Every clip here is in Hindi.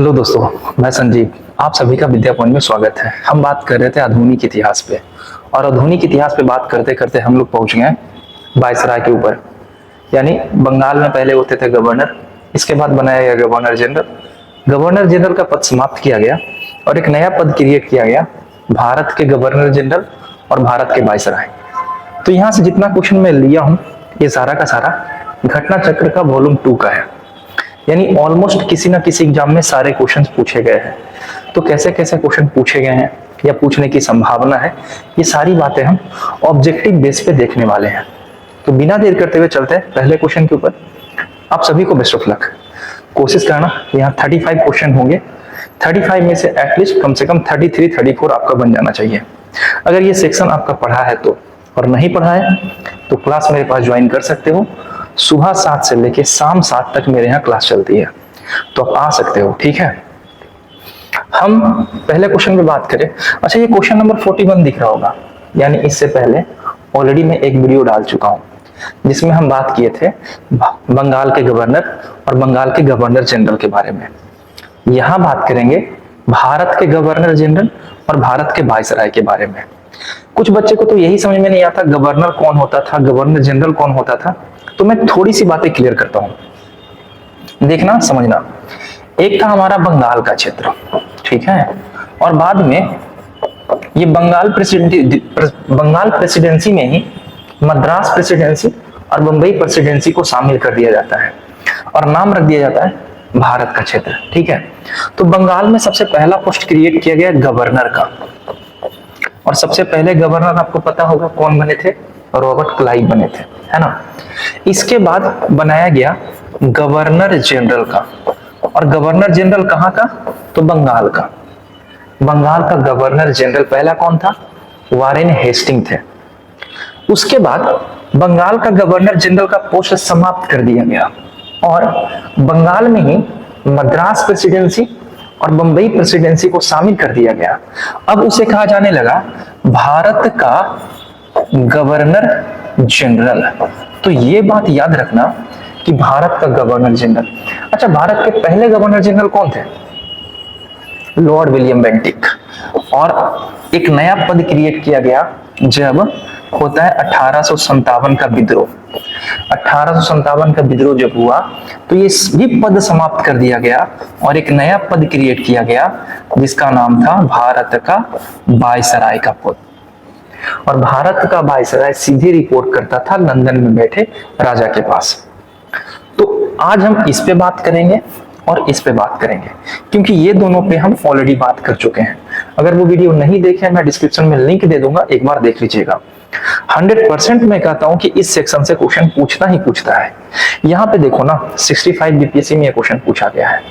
हेलो दोस्तों, मैं संजीव। आप सभी का विद्या पॉइंट में स्वागत है। हम बात कर रहे थे आधुनिक इतिहास पे, और आधुनिक इतिहास पे बात करते करते हम लोग पहुंच गए वायसराय के ऊपर। यानी बंगाल में पहले होते थे गवर्नर, इसके बाद बनाया गया गवर्नर जनरल। गवर्नर जनरल का पद समाप्त किया गया और एक नया पद क्रिएट किया गया, भारत के गवर्नर जनरल और भारत के वायसराय। तो यहाँ से जितना क्वेश्चन मैं लिया हूँ, ये सारा का सारा घटना चक्र का वॉल्यूम 2 का है। यानी ऑलमोस्ट किसी ना किसी एग्जाम में सारे क्वेश्चंस पूछे गए हैं। तो कैसे कैसे क्वेश्चन पूछे गए हैं या पूछने की संभावना है, ये सारी बातें हम ऑब्जेक्टिव बेस पे देखने वाले हैं। तो बिना देर करते हुए चलते हैं पहले क्वेश्चन के ऊपर। आप सभी को बेस्ट ऑफ लक। कोशिश करना, यहाँ 35 क्वेश्चन होंगे। 35 में से एटलीस्ट कम से कम 33-34 आपका बन जाना चाहिए। अगर ये सेक्शन आपका पढ़ा है तो, और नहीं पढ़ा है तो क्लास मेरे पास ज्वाइन कर सकते हो। सुबह 7 से लेके शाम 7 तक मेरे यहाँ क्लास चलती है, तो आप आ सकते हो। ठीक है, हम पहले क्वेश्चन पे बात करें। अच्छा, ये क्वेश्चन नंबर 41 दिख रहा होगा। यानी इससे पहले ऑलरेडी मैं एक वीडियो डाल चुका हूं जिसमें हम बात किए थे बंगाल के गवर्नर और बंगाल के गवर्नर जनरल के बारे में। यहां बात करेंगे भारत के गवर्नर जनरल और भारत के वायसराय के बारे में। कुछ बच्चे को तो यही समझ में नहीं आता गवर्नर कौन होता था, गवर्नर जनरल कौन होता था। तो मैं थोड़ी सी बातें क्लियर करता हूं, देखना समझना। एक था हमारा बंगाल का क्षेत्र, ठीक है, और बाद में ये बंगाल प्रेसिडेंसी में ही मद्रास प्रेसिडेंसी और बंबई प्रेसिडेंसी को शामिल कर दिया जाता है और नाम रख दिया जाता है भारत का क्षेत्र। ठीक है, तो बंगाल में सबसे पहला पोस्ट क्रिएट किया गया गवर्नर का, और सबसे पहले गवर्नर आपको पता होगा कौन बने थे, रॉबर्ट क्लाइव बने थे, है ना। इसके बाद बनाया गया गवर्नर जनरल का, और गवर्नर जनरल कहाँ का, तो बंगाल का। बंगाल का गवर्नर जनरल पहला कौन था, वारेन हेस्टिंग थे। उसके बाद बंगाल का गवर्नर जनरल का पोस्ट समाप्त कर दिया गया और बंगाल में ही मद्रास प्रेसिडेंसी और बंबई प्रेसिडेंसी को शामिल कर दिया गया। अब उसे कहा जाने लगा भारत का गवर्नर जनरल। तो ये बात याद रखना कि भारत का गवर्नर जनरल। अच्छा, भारत के पहले गवर्नर जनरल कौन थे, लॉर्ड विलियम बेंटिक। और एक नया पद क्रिएट किया गया जब होता है 1857 का विद्रोह। 1857 का विद्रोह जब हुआ तो ये भी पद समाप्त कर दिया गया और एक नया पद क्रिएट किया गया जिसका नाम था भारत का वायसराय का पद। और भारत का वायसराय सीधे रिपोर्ट करता था लंदन में बैठे राजा के पास। तो आज हम इस पे बात करेंगे और इस पे बात करेंगे, क्योंकि ये दोनों पे हम ऑलरेडी बात कर चुके हैं। अगर वो वीडियो नहीं देखे, मैं डिस्क्रिप्शन में लिंक दे दूंगा, एक बार देख लीजिएगा। 100% मैं कहता हूं कि इस सेक्शन से क्वेश्चन पूछना ही पूछता है। यहाँ पे देखो ना, 65 बीपीएससी में ये क्वेश्चन पूछा गया है,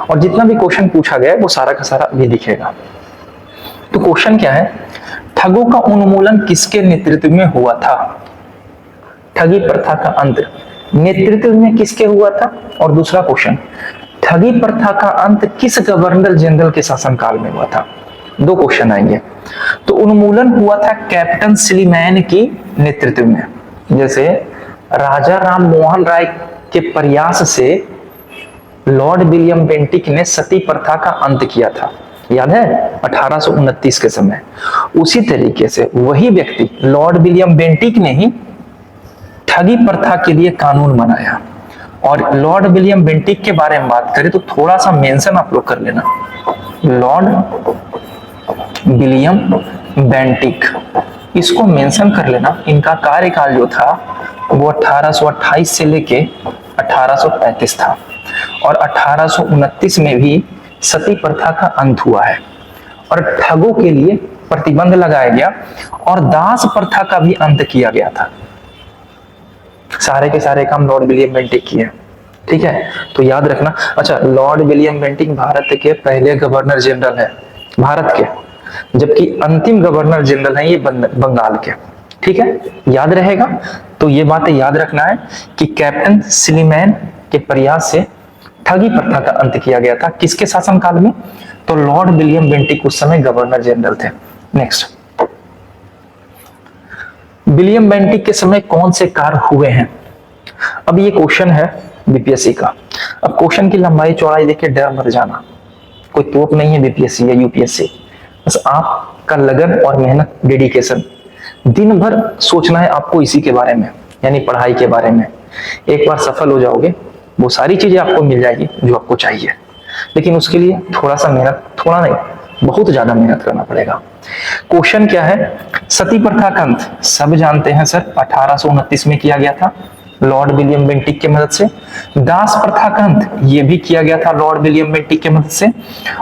और जितना भी क्वेश्चन पूछा गया है वो सारा का सारा भी दिखेगा। तो क्वेश्चन क्या है, ठगों का उन्मूलन किसके नेतृत्व में हुआ था। ठगी प्रथा का अंत नेतृत्व में किसके हुआ था, और दूसरा क्वेश्चन, ठगी प्रथा का अंत किस गवर्नर जनरल के शासनकाल में हुआ था। दो क्वेश्चन आएंगे। तो उन्मूलन हुआ था कैप्टन स्लीमैन की नेतृत्व में। जैसे राजा राम मोहन राय के प्रयास से लॉर्ड विलियम बेंटिक ने सती प्रथा का अंत किया था, याद है, 1829 के समय। उसी तरीके से वही व्यक्ति लॉर्ड विलियम बेंटिक ने ही ठगी प्रथा के लिए कानून बनाया। और लॉर्ड विलियम बेंटिक के बारे में बात करें तो थोड़ा सा मेंशन आप लोग कर लेना, लॉर्ड विलियम बेंटिक, इसको मेंशन कर लेना। इनका कार्यकाल जो था वो 1828 से लेके 1835 था, और 1829 में भी सती प्रथा का अंत हुआ है, और ठगों के लिए प्रतिबंध लगाया गया, और दास प्रथा का भी अंत किया गया था। सारे के सारे काम लॉर्ड विलियम बेंटिक किए, ठीक है, तो याद रखना। अच्छा, लॉर्ड विलियम बेंटिक भारत के पहले गवर्नर जनरल है, भारत के, जबकि अंतिम गवर्नर जनरल है ये बंगाल के, ठीक है, याद रहेगा। तो ये बातें याद रखना है कि कैप्टन स्लीमैन के प्रयास से ठगी प्रथा का अंत किया गया था, किसके शासनकाल में, तो लॉर्ड विलियम बेंटिक उस समय गवर्नर जनरल थे। नेक्स्ट, विलियम बेंटिक के समय कौन से कार्य हुए हैं। अब ये क्वेश्चन है बीपीएससी का। अब क्वेश्चन की लंबाई चौड़ाई देखिए, डर मर जाना, कोई तोप नहीं है बीपीएससी या यूपीएससी। बस आपका लगन और मेहनत, डेडिकेशन, दिन भर सोचना है आपको इसी के बारे में, यानी पढ़ाई के बारे में। एक बार सफल हो जाओगे, वो सारी चीजें आपको मिल जाएगी जो आपको चाहिए, लेकिन उसके लिए थोड़ा सा मेहनत, थोड़ा नहीं बहुत ज्यादा मेहनत करना पड़ेगा। क्वेश्चन क्या है? सती प्रथा का अंत सब जानते हैं सर, 1829 में किया गया था लॉर्ड विलियम बेंटिक की मदद से। दास प्रथा का अंत ये भी किया गया था लॉर्ड विलियम बेंटिक की मदद से।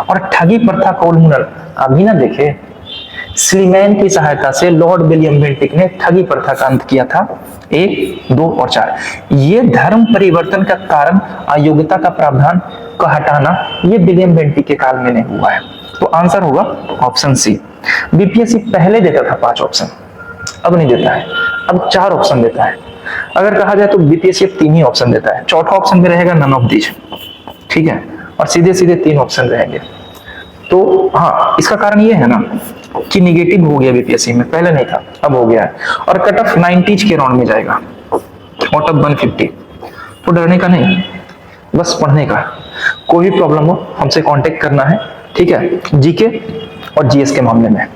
और ठगी प्रथा का उन्मूलन अभी ना देखे, स्लीमैन की सहायता से लॉर्ड विलियम बेंटिक ने ठगी प्रथा का अंत किया था। 1, 2 और 4 ये धर्म परिवर्तन का कारण अयोग्यता का प्रावधान को हटाना, ये विलियम बेंटिक के काल में नहीं हुआ है। तो आंसर होगा ऑप्शन सी। बीपीएससी पहले देता था 5 ऑप्शन, अब नहीं देता है, अब 4 ऑप्शन देता है। अगर कहा जाए तो बीपीएससी 3 ही ऑप्शन देता है। चौथा ऑप्शन में रहेगा नन ऑफ दीज, ठीक है, और सीधे सीधे 3 ऑप्शन रहेंगे। तो हाँ, इसका कारण ये है ना कि निगेटिव हो गया बीपीएससी में, पहले नहीं था अब हो गया है। और कट ऑफ 90 के राउंड में जाएगा आउट ऑफ 150। तो डरने का नहीं, बस पढ़ने का। कोई भी प्रॉब्लम हो हमसे कांटेक्ट करना है, ठीक है। जीके और जीएस के मामले में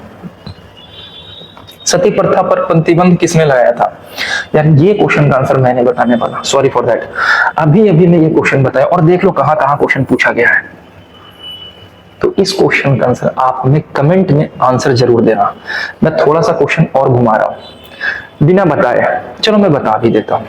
सती प्रथा पर प्रतिबंध किसने लगाया था? यार ये क्वेश्चन का आंसर मैंने बताने वाला, सॉरी फॉर दैट। अभी अभी मैं ये क्वेश्चन बताया और देख लो कहां कहां क्वेश्चन पूछा गया है। तो इस क्वेश्चन का आंसर आप हमें कमेंट में आंसर जरूर देना। मैं थोड़ा सा क्वेश्चन और घुमा रहा हूं बिना बताए, चलो मैं बता भी देता हूं।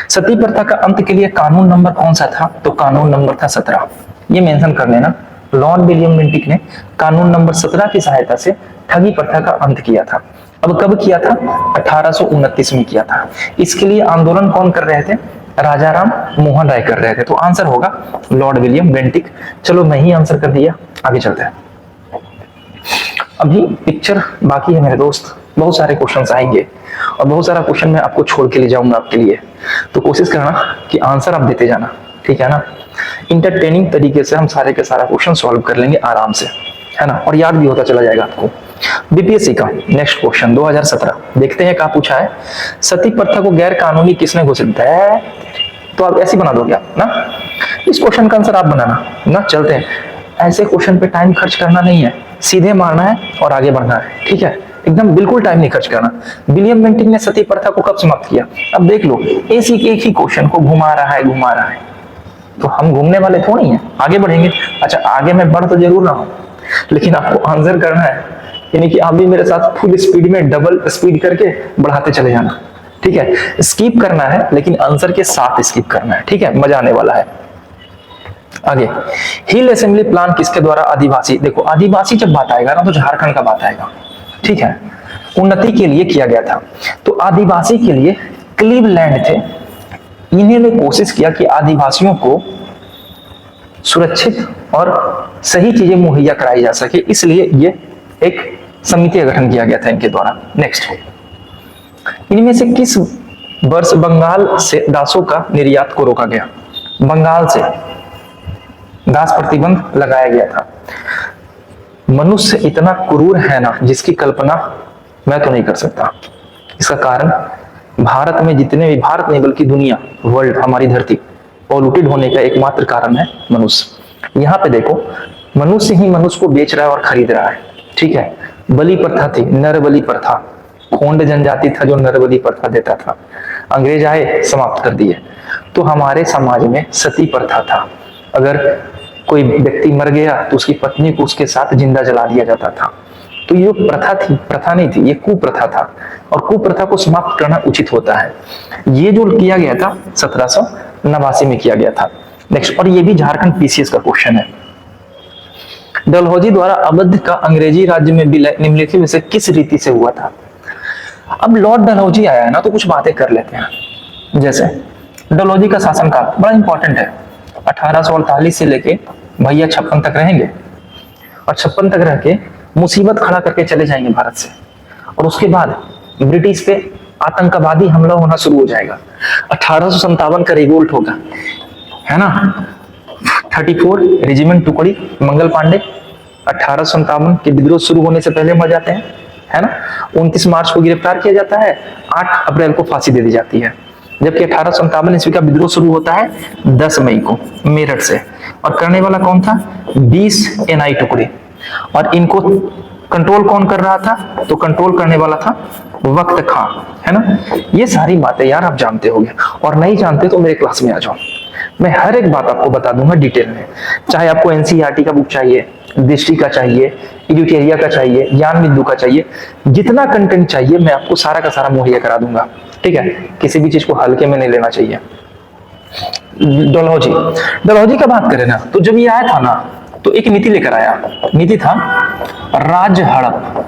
सती प्रथा का अंत के लिए कानून नंबर कौन सा था? तो कानून नंबर था 17। ये मेंशन कर लेना, लॉर्ड विलियम बेंटिक ने कानून नंबर 17 की सहायता से ठगी प्रथा का अंत किया था। अब कब किया था? 1829 में किया था। इसके लिए आंदोलन कौन कर रहे थे? राजा राम मोहन राय कर रहे थे। तो आंसर होगा लॉर्ड विलियम बेंटिक। चलो मैं ही आंसर कर दिया, आगे चलते हैं। अभी पिक्चर बाकी है मेरे दोस्त, बहुत सारे क्वेश्चंस आएंगे और बहुत सारा क्वेश्चन मैं आपको छोड़ के ले जाऊंगा आपके लिए। तो कोशिश करना कि आंसर आप देते जाना, ठीक है ना। इंटरटेनिंग तरीके से हम सारे के सारा क्वेश्चन सॉल्व कर लेंगे आराम से, है ना, और याद भी होता चला जाएगा आपको। बीपीएससी का नेक्स्ट क्वेश्चन 2017 देखते हैं क्या पूछा है। सती प्रथा को गैर कानूनी किसने घोषित है? तो आप ऐसे बना दोगे आप ना, इस क्वेश्चन का आंसर आप बनाना ना। चलते हैं, ऐसे क्वेश्चन पे टाइम खर्च करना नहीं है, सीधे मारना है और आगे बढ़ना है, ठीक है, एकदम बिल्कुल टाइम नहीं खर्च करना। विलियम बेंटिक ने सती प्रथा को कब समाप्त किया? अब देख लो, ऐसी एक ही क्वेश्चन को घुमा रहा है, तो हम घूमने वाले थोड़ी हैं, आगे बढ़ेंगे। अच्छा, आगे मैं बढ़ तो जरूर रहा हूं, लेकिन आपको आंसर करना है, यानी कि आप भी मेरे साथ फुल स्पीड में डबल स्पीड करके बढ़ाते चले जाना, ठीक है। स्किप करना है लेकिन आंसर के साथ स्किप करना है, ठीक है, मजा आने वाला है। आगे, हिल असेंबली प्लान किसके द्वारा आदिवासी, देखो आदिवासी जब बात आएगा ना तो झारखंड का बात आएगा, ठीक है, उन्नति के लिए किया गया था। तो आदिवासी के लिए क्लीवलैंड थे, इन्होंने कोशिश किया कि आदिवासियों को सुरक्षित और सही चीजें मुहैया कराई जा सके, इसलिए ये एक समिति का गठन किया गया था इनके द्वारा। नेक्स्ट, इनमें से किस वर्ष बंगाल से दासों का निर्यात को रोका गया? बंगाल से दास प्रतिबंध लगाया गया था। मनुष्य इतना क्रूर है ना जिसकी कल्पना मैं तो नहीं कर सकता। इसका कारण भारत में जितने भी, भारत नहीं बल्कि दुनिया, वर्ल्ड, हमारी धरती पॉल्यूटेड होने का एकमात्र कारण है मनुष्य। यहाँ पे देखो, मनुष्य ही मनुष्य को बेच रहा है और खरीद रहा है, ठीक है। बलि प्रथा थी, नर बलि प्रथा, खोंड जनजाति था जो नर बलि प्रथा देता था, अंग्रेज आए समाप्त कर दिए। तो हमारे समाज में सती प्रथा था, अगर कोई व्यक्ति मर गया तो उसकी पत्नी को उसके साथ जिंदा जला दिया जाता था। तो ये प्रथा थी, प्रथा नहीं थी, ये कुप्रथा था, और कुप्रथा को समाप्त करना उचित होता है। ये जो किया गया था 1789 में किया गया था। नेक्स्ट, और ये भी झारखंड पीसीएस का क्वेश्चन है। डलहौजी द्वारा अवध का अंग्रेजी राज्य में विलय निम्नलिखित में से किस रीति से हुआ था? अब लॉर्ड डलहौजी आया है ना, तो कुछ बातें कर लेते हैं। जैसे डलहौजी का शासनकाल बड़ा इंपॉर्टेंट है, 1848 से लेके भैया 56 तक रहेंगे, और 56 तक रह के मुसीबत खड़ा करके चले जाएंगे भारत से, और उसके बाद ब्रिटिश पे आतंकवादी हमला होना शुरू हो जाएगा। 1857 का रिवोल्ट होगा, है ना, 34 रेजिमेंट टुकड़ी मंगल पांडे 1857 के विद्रोह शुरू होने से पहले मर जाते हैं, है ना। 29 मार्च को गिरफ्तार किया जाता है, 8 अप्रैल को फांसी दे दी जाती है। जबकि 1857 ईस्वी का विद्रोह शुरू होता है 10 मई को मेरठ से, और करने वाला कौन था? 20 एनआई टुकड़े, और इनको कंट्रोल कौन कर रहा था? तो कंट्रोल करने वाला था वक्त खां, है ना। ये सारी बातें यार आप जानते होंगे, और नहीं जानते तो मेरे क्लास में आ जाओ, मैं हर एक बात आपको बता दूंगा डिटेल में। चाहे आपको एनसीईआरटी का बुक चाहिए, दृष्टि का चाहिए, एडिटोरिया का चाहिए, ज्ञान बिंदु का चाहिए, जितना कंटेंट चाहिए मैं आपको सारा का सारा मुहैया करा दूंगा, ठीक है। किसी भी चीज को हल्के में नहीं लेना चाहिए। डलहौजी का बात करें ना, तो जब ये आया था ना, तो एक नीति लेकर आया, नीति था राज हड़प।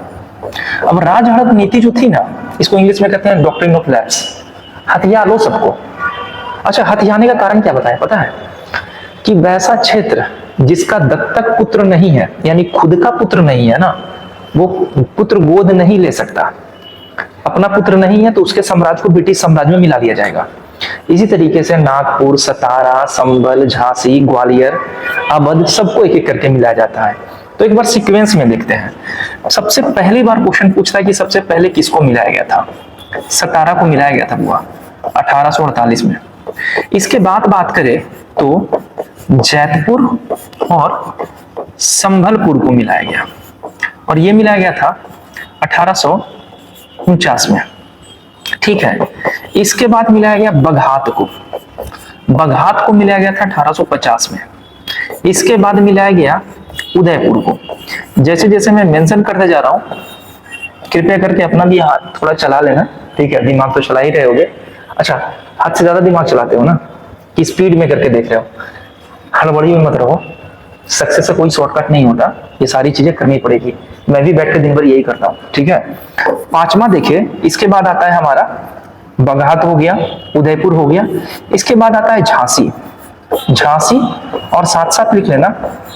अब राज हड़प नीति जो थी ना, इसको इंग्लिश में कहते हैं डॉक्ट्रिन ऑफ लैप्स, हथिया लो सबको। अच्छा, हथियाने का कारण क्या बताया पता है? कि वैसा क्षेत्र जिसका दत्तक पुत्र नहीं है, यानी खुद का पुत्र नहीं है ना, वो पुत्र गोद नहीं ले सकता। अपना पुत्र नहीं है तो उसके साम्राज्य को ब्रिटिश साम्राज्य में मिला दिया जाएगा। इसी तरीके से नागपुर, सतारा, संभल, झांसी, ग्वालियर, अवध सबको एक एक करके मिलाया जाता है। तो एक बार सीक्वेंस में देखते हैं। सबसे पहली बार क्वेश्चन पूछता है कि सबसे पहले किसको मिलाया गया था? सतारा को मिलाया गया था बुआ 1848 में। इसके बाद बात करें तो जैतपुर और संभलपुर को मिलाया गया, और ये मिलाया गया था 1849 में, ठीक है। इसके बाद मिलाया गया बघात को, बघात को मिलाया गया था 1850 में। इसके बाद मिलाया गया उदयपुर को। जैसे जैसे मैं मेंशन करते जा रहा हूं, कृपया करके अपना भी हाथ थोड़ा चला लेना, ठीक है। दिमाग तो चला ही रहे होगे। अच्छा, हाथ से ज्यादा दिमाग चलाते हो ना, कि स्पीड में करके देख रहे हो? हड़बड़ी में मत रहो, सक्सेस से कोई शॉर्टकट नहीं होता, ये सारी चीजें करनी पड़ेगी। मैं भी बैठ के दिन भर यही करता हूँ, ठीक है। पांचवा देखिए, इसके बाद आता है हमारा बघात हो गया, उदयपुर हो गया। इसके बाद आता है झांसी, झांसी और साथ साथ लिख लेना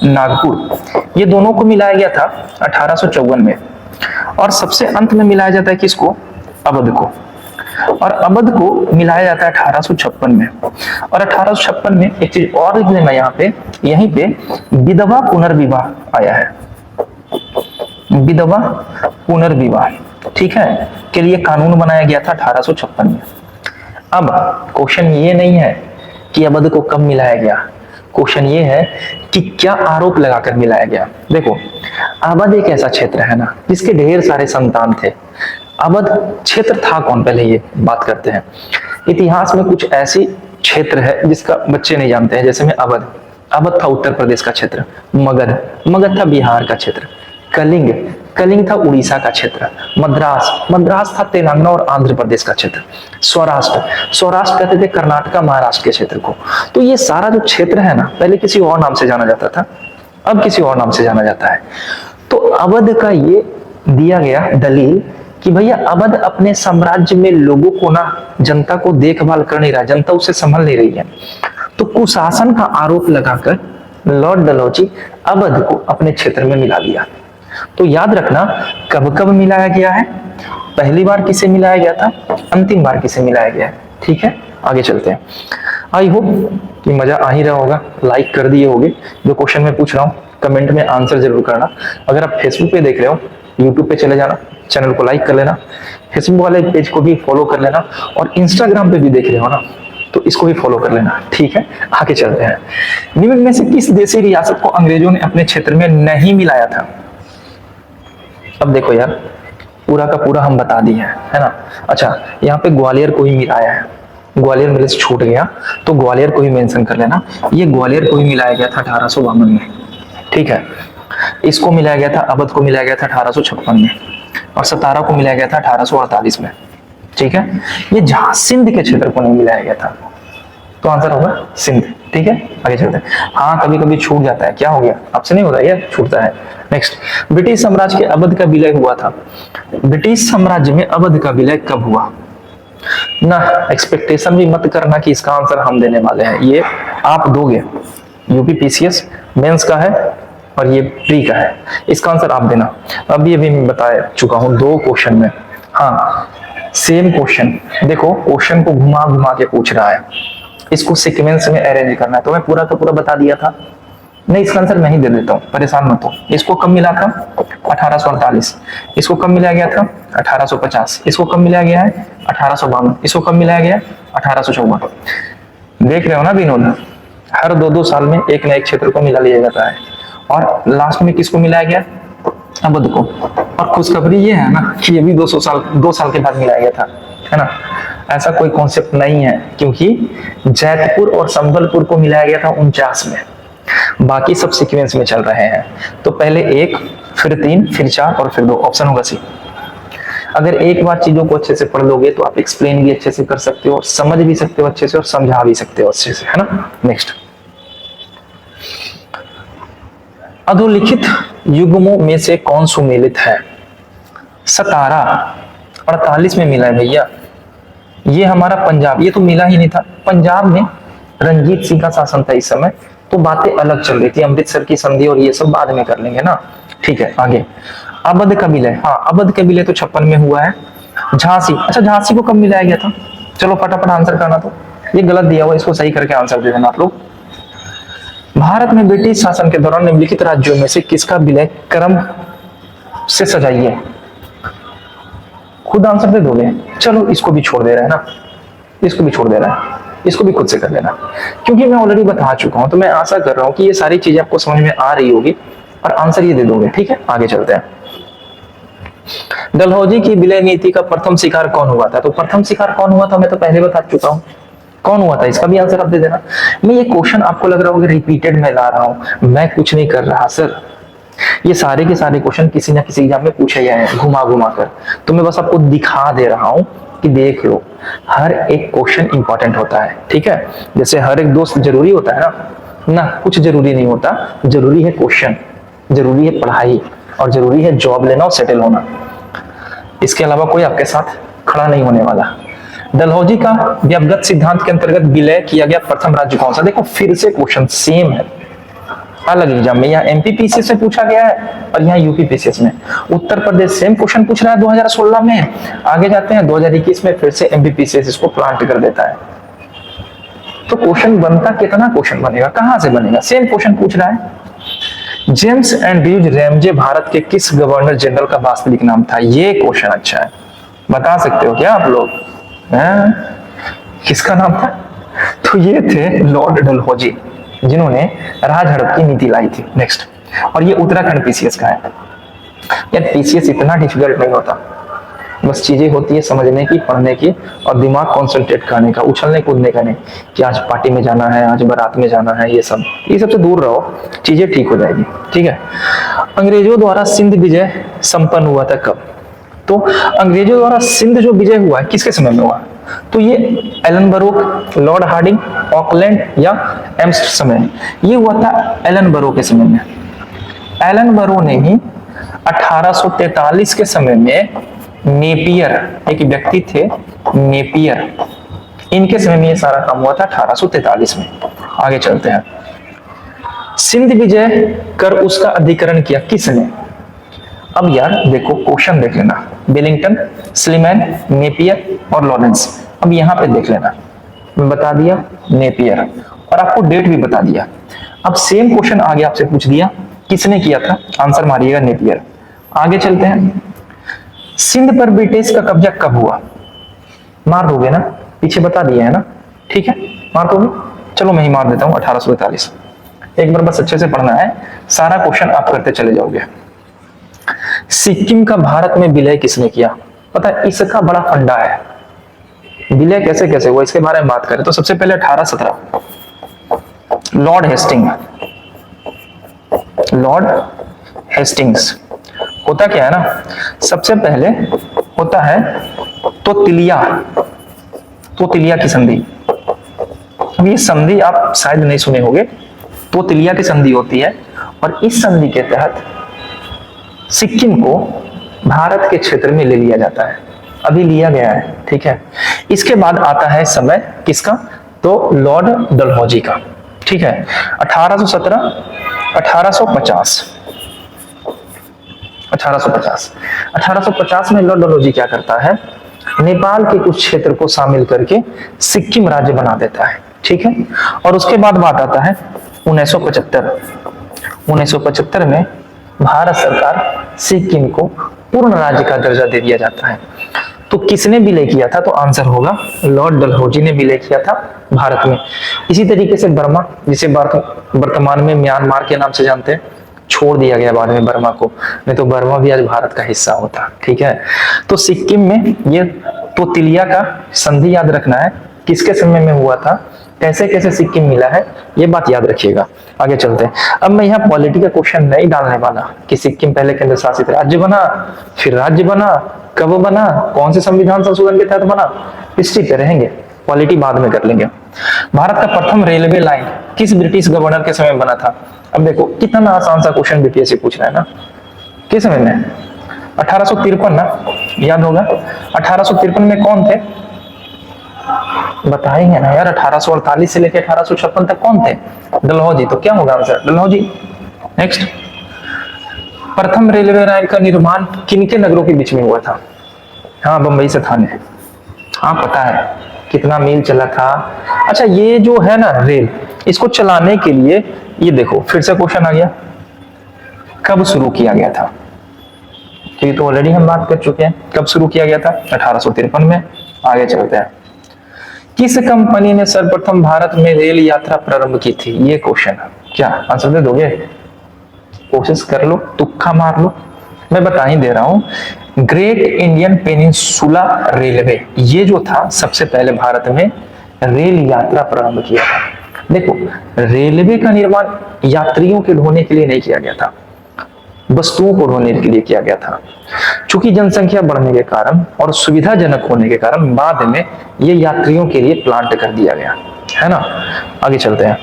नागपुर। ये दोनों को मिलाया गया था 1854 में, और सबसे अंत में मिलाया जाता है किसको? अवध को, और अवध को मिलाया जाता है 1856 में। और 1856 में एक चीज और लिख लेना यहाँ पे, यहीं पे विधवा पुनर्विवाह आया है, विधवा पुनर्विवाह, ठीक है, के लिए कानून बनाया गया था 1856 में। अब क्वेश्चन ये नहीं है कि अवध को कब मिलाया गया, क्वेश्चन ये है कि क्या आरोप लगाकर मिलाया गया। देखो, अवध एक ऐसा क्षेत्र है ना जिसके ढेर सारे संतान थे। अवध क्षेत्र था कौन, पहले ये बात करते हैं। इतिहास में कुछ ऐसी क्षेत्र है जिसका बच्चे नहीं जानते हैं, जैसे में अवध, अवध था उत्तर प्रदेश का क्षेत्र, मगध, मगध था बिहार का क्षेत्र, कलिंग, कलिंग था उड़ीसा का क्षेत्र, मद्रास, मद्रास था तेलंगाना और आंध्र प्रदेश का क्षेत्र, सौराष्ट्र, सौराष्ट्र कहते थे कर्नाटका महाराष्ट्र के क्षेत्र को। तो ये सारा जो क्षेत्र है ना, पहले किसी और नाम से जाना जाता था, अब किसी और नाम से जाना जाता है। तो अवध का ये दिया गया दलील कि भैया अवध अपने साम्राज्य में लोगों को ना, जनता को देखभाल कर नहीं रहा, जनता उसे संभल नहीं रही है, तो कुशासन का आरोप लगाकर लॉर्ड डलहौजी अवध को अपने क्षेत्र में मिला दिया। तो याद रखना कब कब मिलाया गया है, पहली बार किसे मिलाया गया था, अंतिम बार किसे मिलाया गया है, ठीक है। आगे चलते हैं। आई होप कि मजा आ ही रहा होगा, लाइक कर दिए होगे। जो क्वेश्चन मैं पूछ रहा हूँ कमेंट में आंसर जरूर करना। अगर आप फेसबुक पे देख रहे हो, यूट्यूब पे चले जाना, चैनल को लाइक कर लेना, फेसबुक वाले पेज को भी फॉलो कर लेना, और इंस्टाग्राम पे भी देख रहे हो ना तो इसको भी फॉलो कर लेना, ठीक है। आगे चलते हैं। निम्न में से किस देशी रियासत को अंग्रेजों ने अपने क्षेत्र में नहीं मिलाया था? अब देखो यार, पूरा का पूरा हम बता दिए है ना। अच्छा, यहाँ पे ग्वालियर को ही मिलाया है, ग्वालियर मेरे से छूट गया तो ग्वालियर को ही मेंशन कर लेना। ये ग्वालियर को ही मिलाया गया था 1852 में, ठीक है। इसको मिलाया गया था, अवध को मिलाया गया था 1856 में, और सतारा को मिलाया गया था 1848 में, ठीक है। ये सिंध के क्षेत्र को नहीं मिलाया गया था, तो आंसर होगा सिंध, ठीक है। आगे चलते हैं। हाँ, कभी कभी छूट जाता है, क्या हो गया, आपसे नहीं होता है, छूटता है। नेक्स्ट, ब्रिटिश साम्राज्य के अवध का विलय हुआ था। ब्रिटिश साम्राज्य में अवध का विलय कब हुआ? ना एक्सपेक्टेशन भी मत करना कि इसका आंसर हम देने वाले हैं, ये आप दोगे। यूपी पीसीएस मेंस का है और ये प्री का है, इसका आंसर आप देना। अभी मैं बता चुका हूं 2 क्वेश्चन में। हाँ, सेम क्वेश्चन, देखो क्वेश्चन को घुमा घुमा के पूछ रहा है, इसको सीक्वेंस में अरेंज करना है। तो मैं पूरा का पूरा बता दिया था, नहीं, इसका आंसर मैं ही दे देता हूँ, परेशान मत हो। इसको कब मिला था? 1848। इसको कब मिलाया गया था? 1850। इसको कब मिलाया गया है? 1852। इसको कब मिलाया गया है? 1854। देख रहे हो ना विनोद, हर 2-2 साल में एक नए क्षेत्र को मिला लिया जाता है। और लास्ट में किसको मिलाया गया? अवध को। और खुशखबरी ये है ना कि ये भी 2 साल के बाद मिलाया गया था, है ना। ऐसा कोई कॉन्सेप्ट नहीं है, क्योंकि जैतपुर और संबलपुर को मिलाया गया था 49 में, बाकी सब सीक्वेंस में चल रहे हैं। तो पहले 1, फिर 3, फिर 4 और फिर 2, ऑप्शन होगा सी। अगर एक बार चीजों को अच्छे से पढ़ लोगे तो आप एक्सप्लेन भी अच्छे से कर सकते हो, और समझ भी सकते हो अच्छे से, और समझा भी सकते हो अच्छे से, है ना। नेक्स्ट, अधोलिखित युग्मों में से कौन सुमेलित है? 17 48 में मिला है भैया। ये हमारा पंजाब, ये तो मिला ही नहीं था। पंजाब में रंजीत सिंह का शासन था इस समय, तो बातें अलग चल रही थी, अमृतसर की संधि और ये सब बाद में कर लेंगे ना। ठीक है, आगे अवध कबीले। हाँ, अवध कबीले तो 56 में हुआ है। झांसी, अच्छा झांसी को कब मिलाया गया था? चलो फटाफट आंसर करना। तो ये गलत दिया हुआ, इसको सही करके आंसर दे देना आप लोग। भारत में ब्रिटिश शासन के दौरान निम्नलिखित राज्यों में से किसका विलय क्रम से सजाइए? खुद आंसर दे दोगे? चलो इसको भी छोड़ दे रहा है ना, इसको भी छोड़ दे रहा है, इसको भी खुद से कर लेना, क्योंकि मैं ऑलरेडी बता चुका हूं। तो मैं आशा कर रहा हूं कि ये सारी चीजें आपको समझ में आ रही होगी और आंसर ये दे दोगे। ठीक है, आगे चलते हैं। डलहौजी की विलय नीति का प्रथम शिकार कौन हुआ था? तो प्रथम शिकार कौन हुआ था मैं तो पहले बता चुका हूं, कौन हुआ था। इसका भी आंसर आप दे देना। मैं ये क्वेश्चन आपको लग रहा होगा रिपीटेड में ला रहा हूं, मैं कुछ नहीं कर रहा सर। ये सारे के सारे क्वेश्चन किसी ना किसी एग्जाम में पूछे गए हैं घुमा घुमा कर, तो मैं बस आपको दिखा दे रहा हूं कि देख लो, हर एक क्वेश्चन इंपॉर्टेंट होता है। ठीक है, जैसे हर एक दोस्त जरूरी होता है ना, कुछ जरूरी नहीं होता। जरूरी है क्वेश्चन, जरूरी है पढ़ाई, और जरूरी है जॉब लेना और सेटल होना। इसके अलावा कोई आपके साथ खड़ा नहीं होने वाला। डलहौजी का व्यवगत सिद्धांत के अंतर्गत विलय किया गया प्रथम राज्य कौन सा? देखो फिर से क्वेश्चन सेम है, अलग एग्जाम में। यहाँ एमपीपीसीएस से पूछा गया है और यहाँ यूपीपीसीएस में। उत्तर प्रदेश सेम क्वेश्चन पूछ रहा है 2016 में। आगे जाते हैं 2021 में, फिर से एमपीपीसीएस इसको प्लांट कर देता है। तो क्वेश्चन बनता कितना क्वेश्चन बनेगा, कहां से बनेगा? सेम क्वेश्चन पूछ रहा है। जेम्स एंड्रयूज रैमजे भारत के किस गवर्नर जनरल का वास्तविक नाम था? ये क्वेश्चन अच्छा है, बता सकते हो क्या आप लोग? किसका नाम था? तो ये थे लॉर्ड डलहौजी, जिन्होंने राज हड़प की नीति लाई थी। नेक्स्ट, और ये उत्तराखंड पीसीएस का है। यार पीसीएस इतना डिफिकल्ट नहीं होता, बस चीजें होती है समझने की, पढ़ने की, और दिमाग कॉन्सेंट्रेट करने का, उछलने कूदने का नहीं कि आज पार्टी में जाना है, आज बारात में जाना है। ये सबसे दूर रहो, चीजें ठीक हो जाएगी। ठीक है, अंग्रेजों द्वारा सिंध विजय संपन्न हुआ था कब? तो अंग्रेजों द्वारा सिंध जो विजय हुआ है किसके समय में हुआ? तो ये एलनबरो, लॉर्ड हार्डिंग, ऑकलैंड या एम्स समय? ये हुआ था एलनबरो के समय में। एलनबरो ने ही 1843 के समय में नेपियर, एक व्यक्ति थे नेपियर, इनके समय में ये सारा काम हुआ था 1843 में। आगे चलते हैं। सिंध विजय कर उसका अधिकरण किया किसने? अब यार देखो क्वेश्चन देख लेना, वेलिंगटन, स्लीमैन, नेपियर और लॉरेंस। अब यहाँ पे देख लेना, मैं बता दिया नेपियर, और आपको डेट भी बता दिया। अब सेम क्वेश्चन आगे आपसे पूछ दिया, किसने किया था? आंसर मारिएगा नेपियर। आगे चलते हैं। सिंध पर ब्रिटिश का कब्जा कब हुआ? मार दोगे ना, पीछे बता दिया है ना। ठीक है, मार दोगे? चलो मैं ही मार देता हूं 1843। एक बार बस अच्छे से पढ़ना है, सारा क्वेश्चन आप करते चले जाओगे। सिक्किम का भारत में विलय किसने किया? पता है, इसका बड़ा फंडा है, विलय कैसे कैसे हुआ इसके बारे में बात करें तो सबसे पहले 1817 लॉर्ड हेस्टिंग, लॉर्ड हेस्टिंग्स। होता क्या है ना, सबसे पहले होता है तोतिलिया की संधि। अब ये संधि आप शायद नहीं सुने होंगे, तोतिलिया की संधि होती है, और इस संधि के तहत सिक्किम को भारत के क्षेत्र में ले लिया जाता है, अभी लिया गया है। ठीक है, इसके बाद आता है समय किसका? तो लॉर्ड डलहौजी का। ठीक है, 1817 1850 में लॉर्ड डलहौजी क्या करता है? नेपाल के कुछ क्षेत्र को शामिल करके सिक्किम राज्य बना देता है। ठीक है, और उसके बाद बात आता है 1975 1975 में भारत सरकार सिक्किम को पूर्ण राज्य का दर्जा दे दिया जाता है। तो किसने विलय किया था? तो आंसर होगा लॉर्ड डलहौजी ने विलय किया था भारत में। इसी तरीके से बर्मा, जिसे वर्तमान में म्यांमार के नाम से जानते हैं, छोड़ दिया गया बाद में बर्मा को, नहीं तो बर्मा भी आज भारत का हिस्सा होता। ठीक है, तो सिक्किम में ये तोतिलिया का संधि याद रखना है, किसके समय में हुआ था, कैसे कैसे सिक्किम मिला है, ये बात याद रखिएगा। आगे चलते हैं। अब मैं यहाँ पॉलिटी का क्वेश्चन नहीं डालने वाला कि सिक्किम पहले केंद्र शासित राज्य बना, फिर राज्य बना, कब बना, कौन से संविधान संशोधन के तहत बना, हिस्ट्री पे रहेंगे, पॉलिटी बाद में कर लेंगे। भारत का प्रथम रेलवे लाइन किस ब्रिटिश गवर्नर के समय बना था? अब देखो कितना आसान सा क्वेश्चन बीपीएससी पूछ रहा है ना, किस समय में? 1853 ना, याद होगा। 1853 में कौन थे बताएंगे ना यार, 1848 से लेकर 1856 तक कौन थे? डलहौजी। तो क्या होगा आंसर? डलहौजी। नेक्स्ट, प्रथम रेलवे लाइन का निर्माण किनके नगरों के बीच में हुआ था? हाँ, बंबई से थाने। हाँ पता है कितना मील चला था। अच्छा, ये जो है ना रेल, इसको चलाने के लिए ये देखो फिर से क्वेश्चन आ गया, कब शुरू किया गया था? क्योंकि तो ऑलरेडी हम बात कर चुके हैं, कब शुरू किया गया था? 1853 में। आगे चलते हैं। किस कंपनी ने सर्वप्रथम भारत में रेल यात्रा प्रारंभ की थी? ये क्वेश्चन क्या आंसर दे दोगे? कोशिश कर लो, तुक्का मार लो। मैं बता ही दे रहा हूं, ग्रेट इंडियन पेनिनसुला रेलवे, ये जो था सबसे पहले भारत में रेल यात्रा प्रारंभ किया था। देखो, रेलवे का निर्माण यात्रियों के ढोने के लिए नहीं किया गया था, वस्तुओं को ढोने के लिए किया गया था। चूंकि जनसंख्या बढ़ने के कारण और सुविधाजनक होने के कारण बाद में ये यात्रियों के लिए प्लांट कर दिया गया है ना। आगे चलते हैं।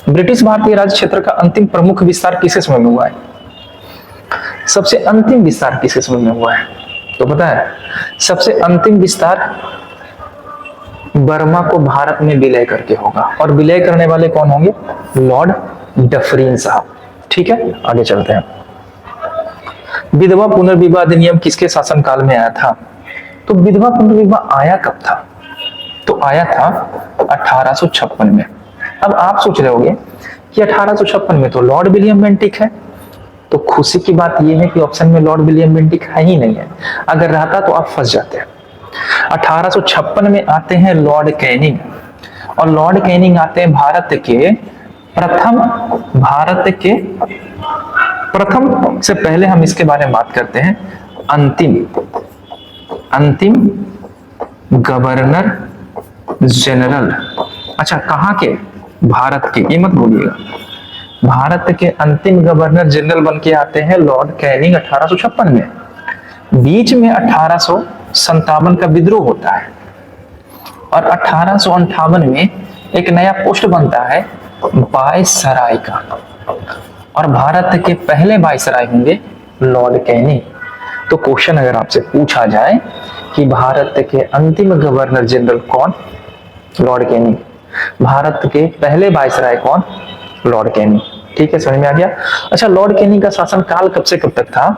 ब्रिटिश भारतीय राज्य क्षेत्र का अंतिम प्रमुख विस्तार किस समय में हुआ है? सबसे अंतिम विस्तार किस समय में हुआ है? तो पता है, सबसे अंतिम विस्तार बर्मा को भारत में विलय करके होगा, और विलय करने वाले कौन होंगे? लॉर्ड डफरिन साहब। ठीक है, आगे चलते हैं। विधवा पुनर्विवाह अधिनियम किसके शासनकाल में आया था? तो विधवा पुनर्विवाह आया कब था? तो आया था 1856 में। अब आप सोच रहे होंगे कि 1856 में तो लॉर्ड विलियम बेंटिक है, तो खुशी की बात यह है कि ऑप्शन में लॉर्ड विलियम बेंटिक है ही नहीं है। अगर रहता तो आप फंस जाते हैं। 1856 में आते हैं लॉर्ड कैनिंग, और लॉर्ड कैनिंग आते हैं भारत के प्रथम से पहले हम इसके बारे में बात करते हैं, अंतिम गवर्नर जनरल। अच्छा, कहाँ के? भारत के, ये मत भूलिएगा। भारत के अंतिम गवर्नर जनरल बन के आते हैं लॉर्ड कैनिंग 1856 में। बीच में 1857 का विद्रोह होता है, और 1858 में एक नया पोस्ट बनता है वायसराय का, और भारत के पहले वायसराय होंगे लॉर्ड कैनिंग। तो क्वेश्चन अगर आपसे पूछा जाए कि भारत के अंतिम गवर्नर जनरल कौन? Lord Canning. भारत के पहले वायसराय कौन? Lord Canning. ठीक है, समझ में आ गया। अच्छा, लॉर्ड कैनिंग का शासन काल कब से कब तक था?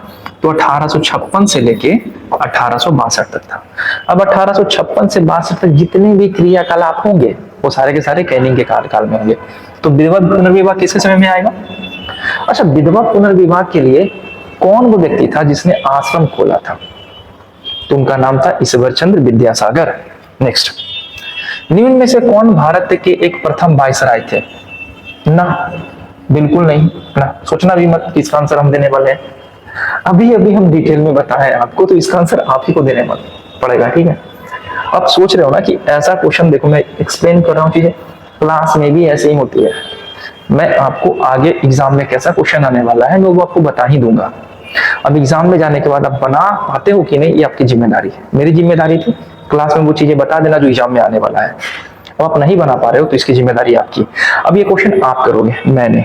तो 1856 से लेके 1862 तक था। अब 1856 से 62 तक जितने भी क्रियाकलाप होंगे वो सारे के सारे कैनिंग के कार्यकाल में होंगे। तो विधवा पुनर्विवाह किसके समय में आएगा? अच्छा, विधवा पुनर्विवाह के लिए कौन वो व्यक्ति था जिसने आश्रम खोला था? तो उनका नाम था ईश्वर चंद्र विद्यासागर। नेक्स्ट, निम्न में से कौन भारत के एक प्रथम वायसराय थे? ना, बिल्कुल नहीं ना, सोचना भी मत कि इसका आंसर हम देने वाले हैं। अभी अभी हम डिटेल में बताएं आपको, तो इसका आंसर आप ही को देने मत पड़ेगा। ठीक है, आप सोच रहे हो ना कि ऐसा क्वेश्चन, देखो मैं एक्सप्लेन कर रहा हूँ चीजें, क्लास में भी ऐसे ही होती है। मैं आपको आगे एग्जाम में कैसा क्वेश्चन आने वाला है मैं वो आपको बता ही दूंगा। अब एग्जाम में जाने के बाद आप बना पाते हो कि नहीं, ये आपकी जिम्मेदारी है। मेरी जिम्मेदारी थी क्लास में वो चीजें बता देना जो एग्जाम में आने वाला है। अब आप नहीं बना पा रहे हो तो इसकी जिम्मेदारी आपकी। अब ये क्वेश्चन आप करोगे, मैंने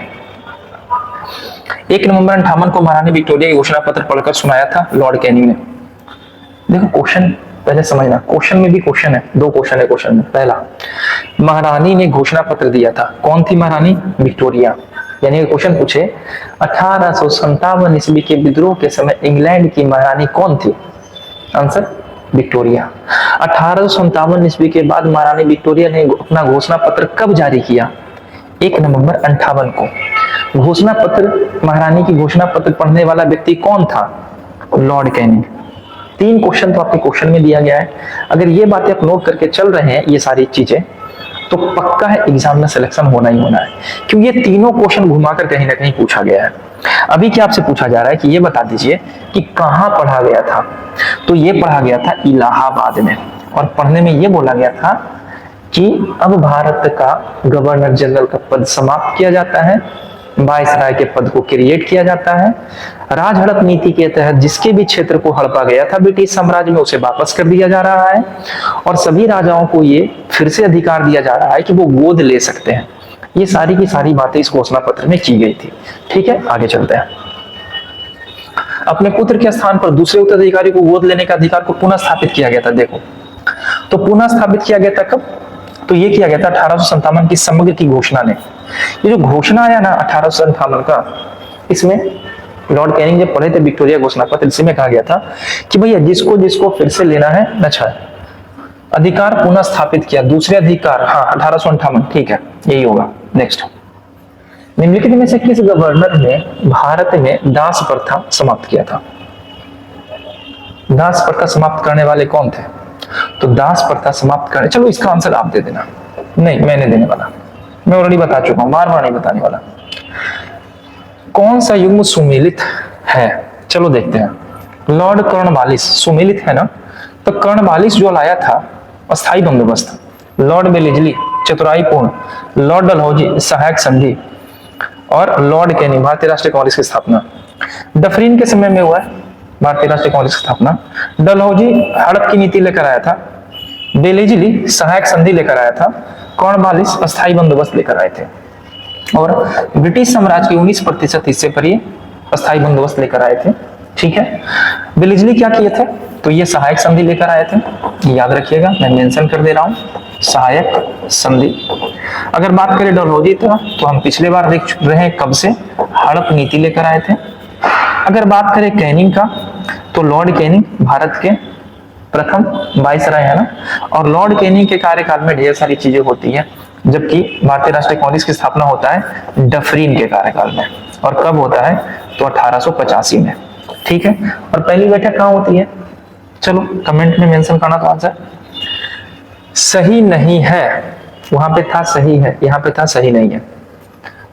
1 नवंबर 58 को महारानी विक्टोरिया की घोषणा पत्र पढ़कर सुनाया था लॉर्ड कैनिंग ने। देखो क्वेश्चन पहले समझना, क्वेश्चन में भी क्वेश्चन है, 2 क्वेश्चन है क्वेश्चन में। पहला, महारानी ने घोषणा पत्र दिया था, कौन थी महारानी? विक्टोरिया। यानी क्वेश्चन पूछे 1857 ईस्वी के विद्रोह के समय इंग्लैंड की महारानी कौन थी? Answer Victoria. 1857 ईस्वी के बाद महारानी विक्टोरिया ने अपना घोषणा पत्र कब जारी किया? 1 नवंबर 58 को। घोषणा पत्र, महारानी की घोषणा पत्र पढ़ने वाला व्यक्ति कौन था? Lord Canning. 3 क्वेश्चन तो आपके क्वेश्चन में दिया गया है। अगर ये बातें आप नोट करके चल रहे हैं, ये सारी चीजें, तो पक्का है एग्जाम में सिलेक्शन होना ही होना है, क्योंकि ये तीनों क्वेश्चन घुमाकर कहीं ना कहीं पूछा गया है। अभी क्या आपसे पूछा जा रहा है कि ये बता दीजिए कि कहां पढ़ा गया था? तो ये पढ़ा गया था इलाहाबाद में, और पढ़ने में ये बोला गया था कि अब भारत का गवर्नर जनरल का पद समाप्त किया जाता है, वायसराय के पद को क्रिएट किया जाता है, राज हड़प नीति के तहत जिसके भी क्षेत्र को हड़पा गया था ब्रिटिश साम्राज्य में उसे वापस कर दिया जा रहा है, और सभी राजाओं को ये फिर से अधिकार दिया जा रहा है कि वो गोद ले सकते हैं। ये सारी की सारी बातें इस घोषणा पत्र में की गई थी। ठीक है, आगे चलते हैं। अपने पुत्र के स्थान पर दूसरे उत्तराधिकारी को गोद लेने का अधिकार को पुनः स्थापित किया गया था। देखो, तो पुनः स्थापित किया गया था कब? तो ये किया गया था 1857 की समग्र की घोषणा ने। ये जो घोषणा आया ना 1857 का, इसमें लॉर्ड कैनिंग जब पढ़े थे विक्टोरिया घोषणा पत्र, इसमें कहा गया था कि भैया जिसको जिसको फिर से लेना है, अच्छा, अधिकार पुनः स्थापित किया, दूसरे अधिकार, हाँ 1858, ठीक है, यही होगा। नेक्स्ट, निम्नलिखित में से किस गवर्नर ने भारत में दास प्रथा समाप्त किया था? दास प्रथा समाप्त करने वाले कौन थे? तो दास प्रथा समाप्त करने, चलो इसका आंसर आप दे देना, नहीं मैं नहीं देने वाला, मैं ऑलरेडी बता चुका हूं, बार बार नहीं बताने वाला। कौन सा युग्म सुमेलित है? चलो देखते हैं। लॉर्ड कर्नवालिस सुमेलित है ना, तो कर्नवालिस जो लाया था अस्थायी बंदोबस्त, लॉर्ड बेलेजली चतुराईपूर्ण, लॉर्ड डलहौजी सहायक संधि, और लॉर्ड कैनिंग भारतीय राष्ट्रीय कांग्रेस की स्थापना। डफरिन के समय में हुआ है भारतीय राष्ट्रीय कांग्रेस की स्थापना। डलहौजी हड़प की नीति लेकर आया था, बेलेजली सहायक संधि लेकर आया था, कॉर्नवालिस अस्थायी बंदोबस्त लेकर आए थे, और ब्रिटिश साम्राज्य के 19% हिस्से पर ये अस्थायी बंदोबस्त लेकर आए थे। ठीक है, बेलेजली क्या किए थे? तो ये सहायक संधि लेकर आए थे, याद रखिएगा, मैं मेंशन कर दे रहा हूं, सहायक संधि। अगर बात करें डलहौजी तो हम पिछले बार देख रहे हैं कब से, हड़प नीति लेकर आए थे। अगर बात करें कैनिंग का, तो लॉर्ड कैनिंग भारत के प्रथम वायसराय है ना, और लॉर्ड कैनिंग के कार्यकाल में ढेर सारी चीजें होती है, जबकि भारतीय राष्ट्रीय कांग्रेस की स्थापना होता है डफरिन के कार्यकाल में, और कब होता है? तो 1885 में। ठीक है, और पहली बैठक कहाँ होती है? चलो कमेंट में मेंशन करना तो आंसर सही नहीं है, वहां पे था सही है, यहाँ पे था सही नहीं है।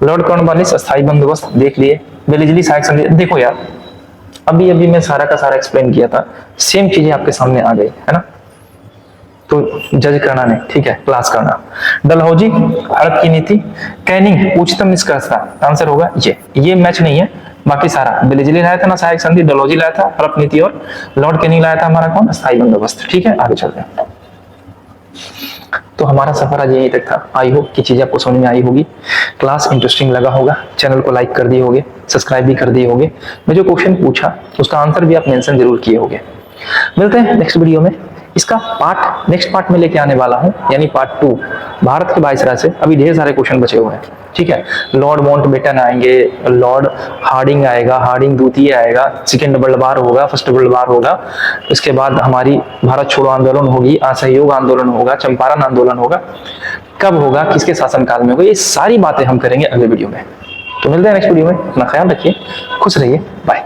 लॉर्ड कॉर्नवालिस अस्थायी बंदोबस्त देख लिए, बेलेजली सहायक संधि, देखो यार अभी अभी मैं सारा का सारा एक्सप्लेन किया था, सेम चीजें आपके सामने आ गई है ना, तो जज करना नहीं, ठीक है, क्लास करना। डलहौजी हड़प की नीति, कैनिंग उच्चतम निष्कर्ष था, आंसर होगा ये मैच नहीं है, बाकी सारा बेलेजली लाया था ना सहायक संधि, डलहौजी लाया था हड़प नीति, और लॉर्ड कैनिंग लाया था हमारा कौन? अस्थायी बंदोबस्त। ठीक है, आगे चलते हैं। तो हमारा सफर आज यहीं तक था। आई होप कि चीजें आपको समझ में आई होगी, क्लास इंटरेस्टिंग लगा होगा, चैनल को लाइक कर दिए होगे, सब्सक्राइब भी कर दिए होगे, मैं जो क्वेश्चन पूछा उसका आंसर भी आप मेंशन जरूर किए होगे। मिलते हैं नेक्स्ट वीडियो में, इसका नेक्स्ट पार्ट में लेके आने वाला हूं, यानी पार्ट 2 भारत के वायसराय से। अभी ढेर सारे क्वेश्चन बचे हुए हैं, ठीक है। लॉर्ड माउंटबेटन आएंगे, लॉर्ड हार्डिंग आएगा, हार्डिंग द्वितीय आएगा, सेकेंड वर्ल्ड वार होगा, फर्स्ट वर्ल्ड वार होगा, इसके बाद हमारी भारत छोड़ो आंदोलन होगी, असहयोग आंदोलन होगा, चंपारण आंदोलन होगा, कब होगा, किसके शासनकाल में होगा, ये सारी बातें हम करेंगे अगले वीडियो में। तो मिलते हैं नेक्स्ट वीडियो में, अपना ख्याल रखिए, खुश रहिए, बाय।